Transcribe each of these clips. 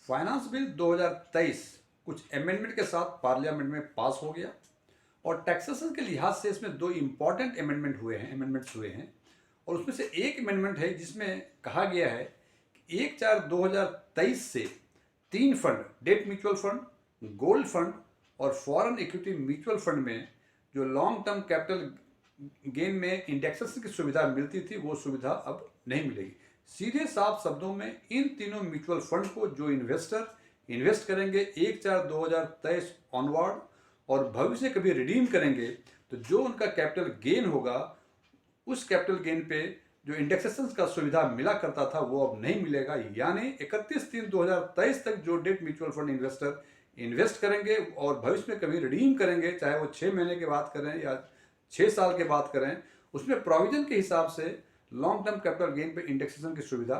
Finance bill 2023 कुछ amendment के साथ पार्लियामेंट में पास हो गया और टैक्सेशन के लिहाज से इसमें दो इम्पॉर्टेंट अमेंडमेंट्स हुए हैं। और उसमें से एक अमेंडमेंट है जिसमें कहा गया है कि 1/4/2023 से 3 fund, date mutual fund, gold fund और फॉरेन इक्विटी म्यूचुअल फंड में जो लॉन्ग टर्म कैपिटल गेन में इंडेक्सेशन की सुविधा मिलती थी वो सुविधा अब नहीं मिलेगी। सीधे साफ शब्दों में इन तीनों म्यूचुअल फंड को जो इन्वेस्टर इन्वेस्ट करेंगे 1/4/2023 ऑनवर्ड और भविष्य में कभी रिडीम करेंगे तो जो उनका कैपिटल गेन होगा उस कैपिटल गेन पे जो इंडेक्सेशन का सुविधा मिला करता था वो अब नहीं मिलेगा। यानी 31/3/2023 तक जो date mutual fund investor invest करेंगे और भविष्य में कभी रिडीम करेंगे, चाहे वो 6 महीने के बाद करें या 6 साल के बाद करें, उसमें प्रोविजन के हिसाब से लॉन्ग टर्म कैपिटल गेन पे इंडेक्सेशन की सुविधा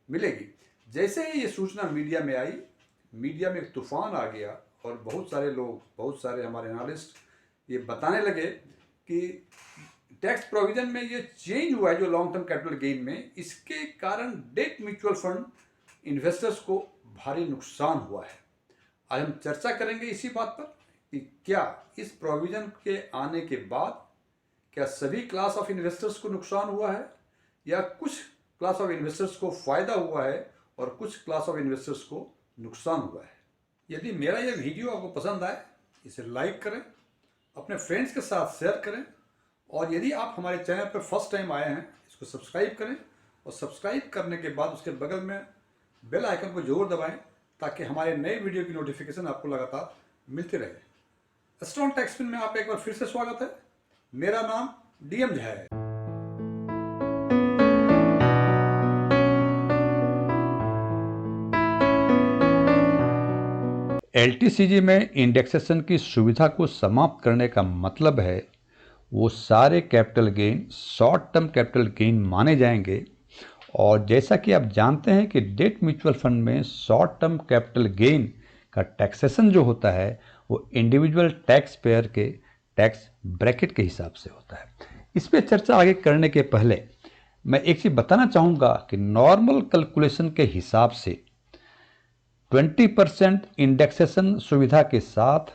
मिलेगी। जैसे ही ये सूचना मीडिया में आई, मीडिया में एक तूफान आ गया और बहुत सारे हमारे एनालिस्ट ये बताने लगे कि टैक्स प्रोविजन में ये चेंज हुआ है जो लॉन्ग टर्म कैपिटल गेन में, इसके कारण डेट म्यूचुअल फंड इन्वेस्टर्स को भारी नुकसान हुआ है। आज हम चर्चा करेंगे इसी बात पर कि क्या इस प्रोविजन के आने के बाद क्या सभी क्लास ऑफ इन्वेस्टर्स को नुकसान हुआ है या कुछ क्लास ऑफ इन्वेस्टर्स को फ़ायदा हुआ है और कुछ क्लास ऑफ इन्वेस्टर्स को नुकसान हुआ है। यदि मेरा यह वीडियो आपको पसंद आए इसे लाइक करें, अपने फ्रेंड्स के साथ शेयर करें और यदि आप हमारे चैनल पर फर्स्ट टाइम आए हैं इसको सब्सक्राइब करें और सब्सक्राइब करने के बाद उसके बगल में बेल आइकन को जरूर दबाएं ताकि हमारे नए वीडियो की नोटिफिकेशन आपको लगातार मिलती रहे। स्ट्रॉन्ग टैक्स स्पिन में आप एक बार फिर से स्वागत है। मेरा नाम डीएम झा है। एलटीसीजी में इंडेक्सेशन की सुविधा को समाप्त करने का मतलब है वो सारे capital gain short term capital gain माने जाएंगे। और जैसा कि आप जानते हैं कि डेट म्यूचुअल फंड में शॉर्ट टर्म कैपिटल गेन का टैक्सेशन जो होता है वो इंडिविजुअल टैक्स पेयर के टैक्स ब्रैकेट के हिसाब से होता है। इस पर चर्चा आगे करने के पहले मैं एक चीज़ बताना चाहूँगा कि नॉर्मल कैलकुलेशन के हिसाब से 20% इंडेक्सेशन सुविधा के साथ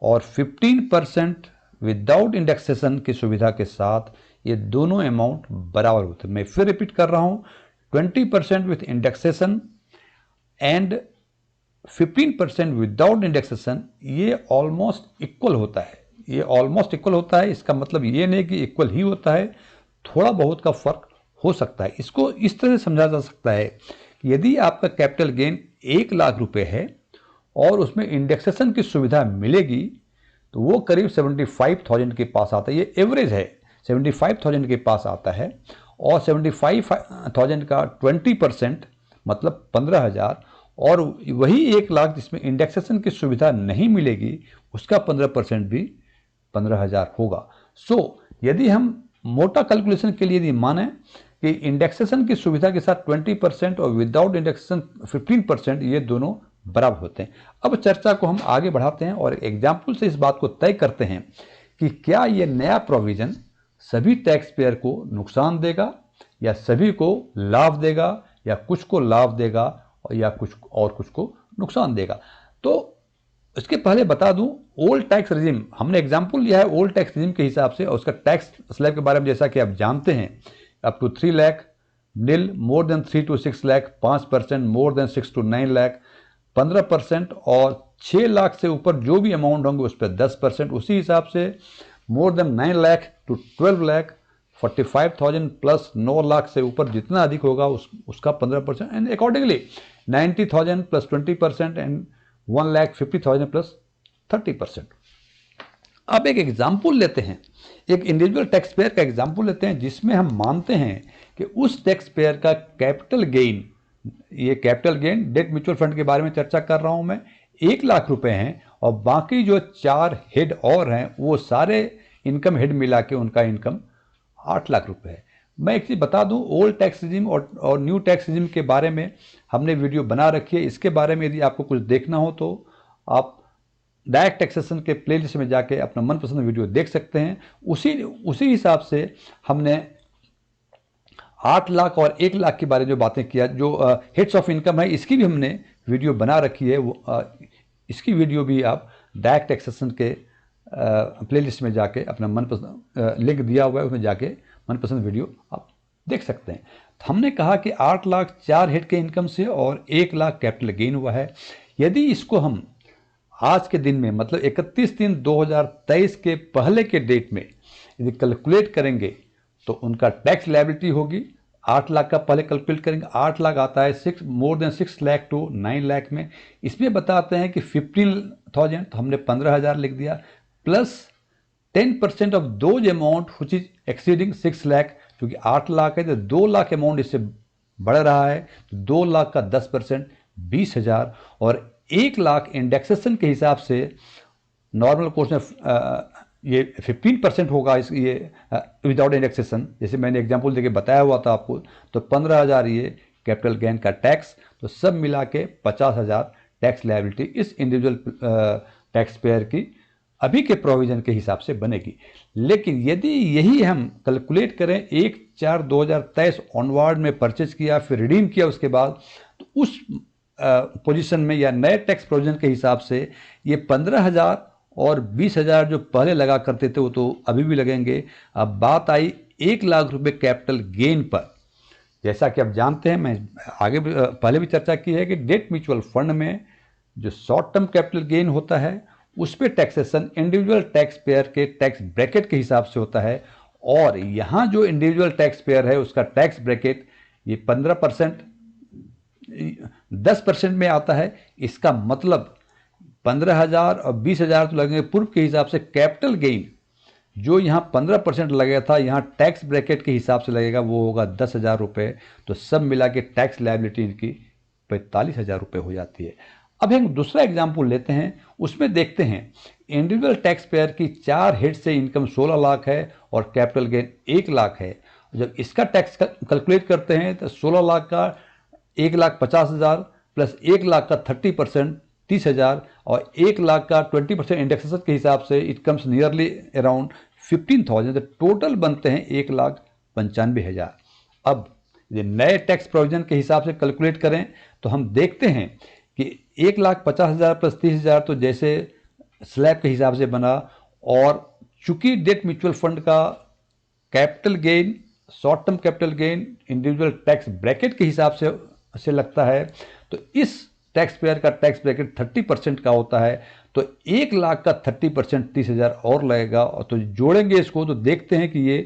और 15% विदाउट इंडेक्सेशन की सुविधा के साथ ये दोनों अमाउंट बराबर होते हैं। मैं फिर रिपीट कर रहा हूँ, 20% with indexation and 15% without indexation ये ऑलमोस्ट इक्वल होता है। इसका मतलब ये नहीं कि इक्वल ही होता है, थोड़ा बहुत का फर्क हो सकता है। इसको इस तरह से समझा जा सकता है कि यदि आपका कैपिटल गेन 1 लाख रुपए है और उसमें इंडेक्सेशन की सुविधा मिलेगी तो वो करीब 75,000 के पास आता है। ये एवरेज है, 75,000 के पास आता है और 75,000 का 20% मतलब 15,000 और वही 1 लाख जिसमें इंडेक्सेशन की सुविधा नहीं मिलेगी उसका 15% भी 15,000 होगा। यदि हम मोटा कैलकुलेशन के लिए यदि माने कि इंडेक्सेशन की सुविधा के साथ 20% और विदाउट इंडेक्सेशन 15% ये दोनों बराबर होते हैं। अब चर्चा को हम आगे बढ़ाते हैं और एग्जाम्पल से इस बात को तय करते हैं कि क्या ये नया प्रोविजन सभी टैक्स पेयर को नुकसान देगा या सभी को लाभ देगा या कुछ को लाभ देगा या कुछ को नुकसान देगा। तो इसके पहले बता दूं, ओल्ड टैक्स रेजिम हमने एग्जाम्पल लिया है ओल्ड टैक्स रेजिम के हिसाब से और उसका टैक्स स्लैब के बारे में जैसा कि आप जानते हैं up to 3 lakh, nil more than 3 to 6 lakh, 5% more than 6 to 9 lakh, 15% और 6 लाख से ऊपर जो भी अमाउंट होंगे उस पर 10%। उसी हिसाब से more than 9 lakh to 12 lakh, 45,000 plus 9 lakh से ऊपर जितना अधिक होगा उसका 15% and accordingly 90,000 plus 20% and 1,50,000 plus 30%। अब एक एग्जाम्पल लेते हैं, एक इंडिविजुअल टैक्स पेयर का एग्जाम्पल लेते हैं जिसमें हम मानते हैं कि उस टैक्स पेयर का कैपिटल गेन, ये capital gain debt mutual fund के बारे में चर्चा कर रहा हूं मैं, 1 लाख रुपए हैं और बाकी जो 4 हेड और हैं वो सारे इनकम हेड मिला के उनका इनकम 8 लाख रुपए है। मैं एक चीज़ बता दूं, ओल्ड टैक्स रिजिम और न्यू टैक्स रिजिम के बारे में हमने वीडियो बना रखी है। इसके बारे में यदि आपको कुछ देखना हो तो आप डायरेक्ट टैक्सेशन के प्लेलिस्ट में जाके अपना मनपसंद वीडियो देख सकते हैं। उसी हिसाब से हमने 8 लाख और 1 लाख के बारे में जो बातें किया, जो हेड्स ऑफ इनकम है इसकी भी हमने वीडियो बना रखी है, वो इसकी वीडियो भी आप डायरेक्ट टैक्सेशन के प्लेलिस्ट में जाके अपना मनपसंद लिंक दिया हुआ है, उसमें जाके मनपसंद वीडियो आप देख सकते हैं। तो हमने कहा कि 8 लाख 4 हेड के इनकम से और 1 लाख कैपिटल गेन हुआ है। यदि इसको हम आज के दिन में मतलब 31/3/2023 के पहले के डेट में यदि कैलकुलेट करेंगे तो उनका टैक्स लायबिलिटी होगी 8 लाख का। पहले कैलकुलेट करेंगे, 8 लाख आता है more than 6 lakh to 9 lakh में। इसमें बताते हैं कि 15,000, तो हमने 15,000 लिख दिया, plus 10% of those amount which is exceeding 6 lakh, क्योंकि 8 लाख है तो 2 लाख अमाउंट इससे बढ़ रहा है, तो 2 लाख का 10% 20,000, और 1 लाख इंडेक्सेशन के हिसाब से नॉर्मल कोर्स में ये 15% होगा इस ये विदाउट इंडेक्सेशन, जैसे मैंने एग्जांपल देके बताया हुआ था आपको। तो 15,000 ये कैपिटल गेन का टैक्स, तो सब मिला के 50,000 टैक्स लायबिलिटी इस इंडिविजुअल टैक्स पेयर की अभी के प्रोविजन के हिसाब से बनेगी। लेकिन यदि यही हम कैलकुलेट करें 1/4/2023 ऑनवर्ड में परचेज किया, फिर रिडीम किया उसके बाद, तो उस पोजीशन में या नए टैक्स प्रोविजन के हिसाब से ये 15,000 और 20,000 जो पहले लगा करते थे वो तो अभी भी लगेंगे। अब बात आई 1 लाख रुपए कैपिटल गेन पर। जैसा कि आप जानते हैं, मैं आगे भी पहले भी चर्चा की है कि डेट म्यूचुअल फंड में जो शॉर्ट टर्म कैपिटल गेन होता है उस पर टैक्सेशन इंडिविजुअल टैक्स पेयर के टैक्स ब्रैकेट के हिसाब से होता है, और यहाँ जो इंडिविजुअल टैक्स पेयर है उसका टैक्स ब्रैकेट ये 15% 10% में आता है। इसका मतलब 15,000 और 20,000 तो लगेंगे पूर्व के हिसाब से। कैपिटल गेन जो यहाँ 15% लगेगा था, यहाँ टैक्स ब्रैकेट के हिसाब से लगेगा, वो होगा 10,000 रुपये। तो सब मिला के टैक्स लायबिलिटी इनकी 45,000 रुपये हो जाती है। अब हम दूसरा एग्जाम्पल लेते हैं, उसमें देखते हैं इंडिविजुअल टैक्स पेयर की 4 हेड से इनकम 16 लाख है और कैपिटल गेन 1 लाख है। जब इसका टैक्स कैलकुलेट करते हैं तो 16 लाख का 1,50,000 प्लस 1 लाख का 30% 30,000 और 1 लाख का 20% इंडेक्सेशन के हिसाब से इट कम्स नियरली अराउंड 15,000। तो टोटल बनते हैं 1,95,000। अब ये नए टैक्स प्रोविजन के हिसाब से कैलकुलेट करें तो हम देखते हैं कि 1,50,000 प्लस 30,000 तो जैसे स्लैब के हिसाब से बना, और चूंकि डेट म्यूचुअल फंड का capital gain short term capital gain individual tax bracket के हिसाब से लगता है, तो इस टैक्स पेयर का टैक्स ब्रैकेट 30% का होता है। तो 1 लाख का 30% 30,000 और लगेगा, और तो जोड़ेंगे इसको तो देखते हैं कि ये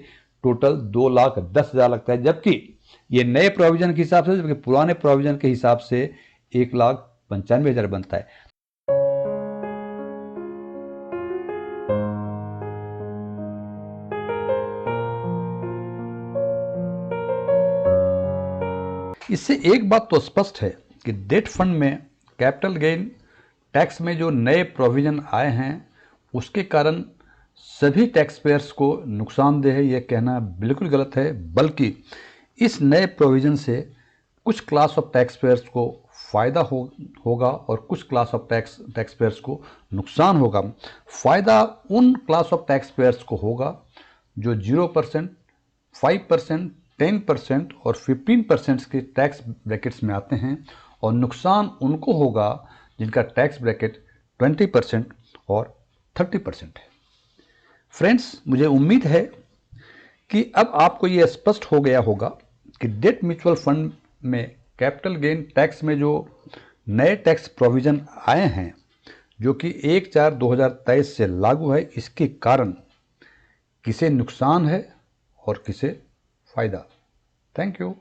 टोटल 2,10,000 लगता है, जबकि ये नए प्रोविजन के हिसाब से, जबकि पुराने प्रोविजन के हिसाब से 1,95,000 बनता है। इससे एक बात तो स्पष्ट है कि डेट फंड में कैपिटल गेन टैक्स में जो नए प्रोविजन आए हैं उसके कारण सभी टैक्स पेयर्स को नुकसानदेह है, यह कहना बिल्कुल गलत है। बल्कि इस नए प्रोविजन से कुछ क्लास ऑफ टैक्स पेयर्स को फ़ायदा होगा और कुछ क्लास ऑफ टैक्स पेयर्स को नुकसान होगा। फ़ायदा उन क्लास ऑफ टैक्स पेयर्स को होगा जो 0%, 5%, 10% और 15% के टैक्स ब्रैकेट्स में आते हैं, और नुकसान उनको होगा जिनका टैक्स ब्रैकेट 20% और 30% है। फ्रेंड्स, मुझे उम्मीद है कि अब आपको ये स्पष्ट हो गया होगा कि डेट म्यूचुअल फंड में कैपिटल गेन टैक्स में जो नए टैक्स प्रोविज़न आए हैं जो कि 1/4/2023 से लागू है, इसके कारण किसे नुकसान है और किसे फ़ायदा। Thank you.